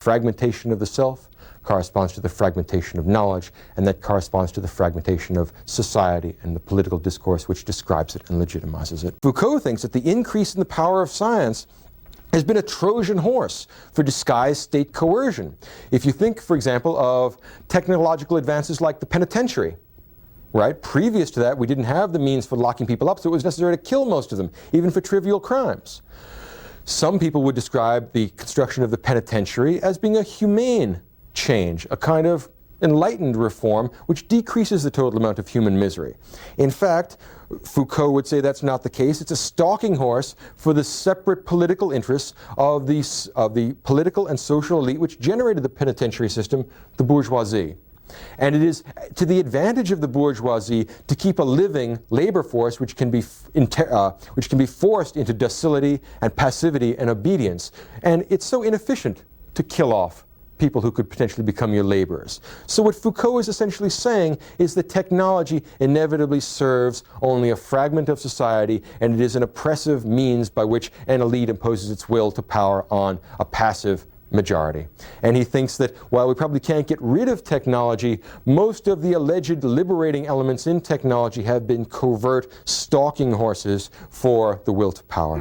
Fragmentation of the self corresponds to the fragmentation of knowledge, and that corresponds to the fragmentation of society and the political discourse which describes it and legitimizes it. Foucault thinks that the increase in the power of science has been a Trojan horse for disguised state coercion. If you think, for example, of technological advances like the penitentiary, right? Previous to that, we didn't have the means for locking people up, so it was necessary to kill most of them, even for trivial crimes. Some people would describe the construction of the penitentiary as being a humane change, a kind of enlightened reform which decreases the total amount of human misery. In fact, Foucault would say that's not the case. It's a stalking horse for the separate political interests of the political and social elite which generated the penitentiary system, the bourgeoisie. And it is to the advantage of the bourgeoisie to keep a living labor force which can be forced into docility and passivity and obedience. And it's so inefficient to kill off people who could potentially become your laborers. So what Foucault is essentially saying is that technology inevitably serves only a fragment of society, and it is an oppressive means by which an elite imposes its will to power on a passive majority. And he thinks that while we probably can't get rid of technology, most of the alleged liberating elements in technology have been covert stalking horses for the will to power.